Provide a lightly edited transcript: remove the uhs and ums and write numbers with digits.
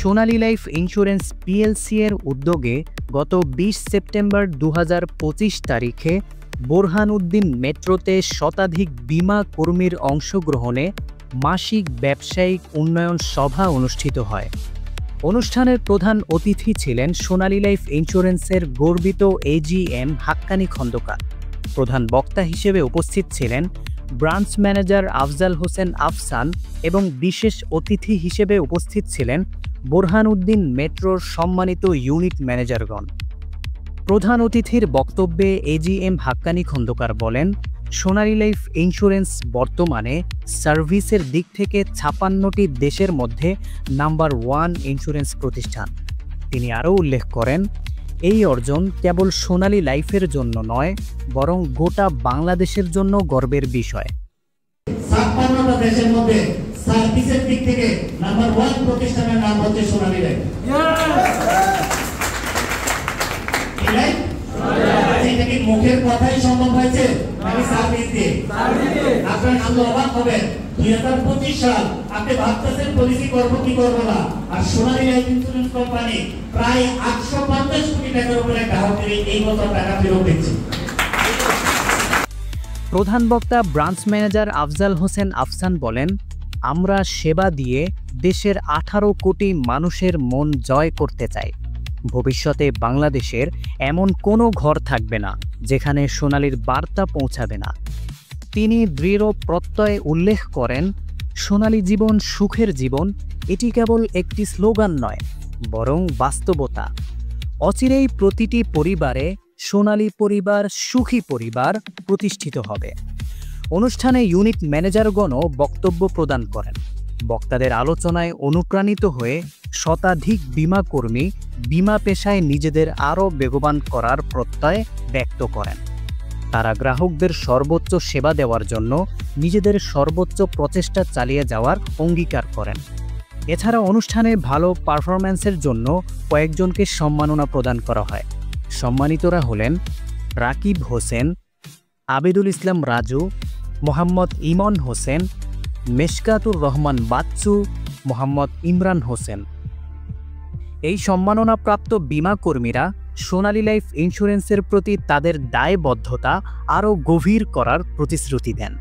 সোনালী life insurance PLC এর উদ্যোগে গত ২০ সেপ্টেম্বর ২০২৫ তারিখে বোরহানউদ্দিন মেট্রোতে শতাধিক বীমা কর্মীর অংশগ্রহণে মাসিক ব্যবসায়িক উন্নয়ন সভা অনুষ্ঠিত হয়। অনুষ্ঠানের প্রধান অতিথি ছিলেন সোনালী লাইফ ইন্স্যুরেন্সের গর্বিত এজিএম হাক্কানী খন্দকার। প্রধান বক্তা হিসেবে উপস্থিত ছিলেন ব্রাঞ্চ ম্যানেজার আফজাল হোসেন আফসান এবং বিশেষ অতিথি হিসেবে উপস্থিত ছিলেন বোরহানউদ্দিন মেট্রোর সম্মানিত ইউনিট ম্যানেজারগণ। প্রধান অতিথির বক্তব্যে এজিএম হাক্কানী খন্দকার বলেন, সোনালী লাইফ ইন্স্যুরেন্স বর্তমানে সার্ভিসের দিক থেকে ৫৬টি দেশের মধ্যে নাম্বার 1 ইন্স্যুরেন্স প্রতিষ্ঠান। তিনি আরও উল্লেখ করেন, এই অর্জন কেবল সোনালী লাইফের জন্য নয়, বরং গোটা বাংলাদেশের জন্য গর্বের বিষয়। ৫৬টা দেশের মধ্যে সার্ভিসের দিক থেকে নাম্বার 1 প্রতিষ্ঠানের নাম হচ্ছে সোনালী লাইফ। এটা কি মুখের কথাই সম্ভব হয়েছে নাকি সার্ভিস দিয়ে? আপনারা শুনলে অবাক হবেন, ২০২৫ সাল আপনি ভাবতেছেন পলিসি করবো কি করবো না, আর সোনালী লাইফ ইন্স্যুরেন্স কোম্পানি প্রায় ৮৫০ কোটি টাকার উপরে গ্রাহকদের এই বছর টাকা ফেরত দিচ্ছে। প্রধান বক্তা ব্রাঞ্চ ম্যানেজার আফজাল হোসেন আফসান বলেন, আমরা সেবা দিয়ে দেশের ১৮ কোটি মানুষের মন জয় করতে চাই। ভবিষ্যতে বাংলাদেশের এমন কোনো ঘর থাকবে না যেখানে সোনালীর বার্তা পৌঁছাবে না। তিনি দৃঢ় প্রত্যয়ে উল্লেখ করেন, সোনালী জীবন সুখের জীবন এটি কেবল একটি স্লোগান নয়, বরং বাস্তবতা। অচিরেই প্রতিটি পরিবারে সোনালী পরিবার, সুখী পরিবার প্রতিষ্ঠিত হবে। অনুষ্ঠানে ইউনিট ম্যানেজারগণও বক্তব্য প্রদান করেন। বক্তাদের আলোচনায় অনুপ্রাণিত হয়ে শতাধিক বীমা কর্মী বীমা পেশায় নিজেদের আরও বেগবান করার প্রত্যয় ব্যক্ত করেন। তারা গ্রাহকদের সর্বোচ্চ সেবা দেওয়ার জন্য নিজেদের সর্বোচ্চ প্রচেষ্টা চালিয়ে যাওয়ার অঙ্গীকার করেন। এছাড়া অনুষ্ঠানে ভালো পারফরম্যান্সের জন্য কয়েকজনকে সম্মাননা প্রদান করা হয়। সম্মানিতরা হলেন রাকিব হোসেন, আবেদুল ইসলাম রাজু, মোহাম্মদ ইমন হোসেন, মেশকাতুর রহমান বাচ্চু, মোহাম্মদ ইমরান হোসেন। এই সম্মাননাপ্রাপ্ত বীমা কর্মীরা সোনালী লাইফ ইন্স্যুরেন্সের প্রতি তাদের দায়বদ্ধতা আরও গভীর করার প্রতিশ্রুতি দেন।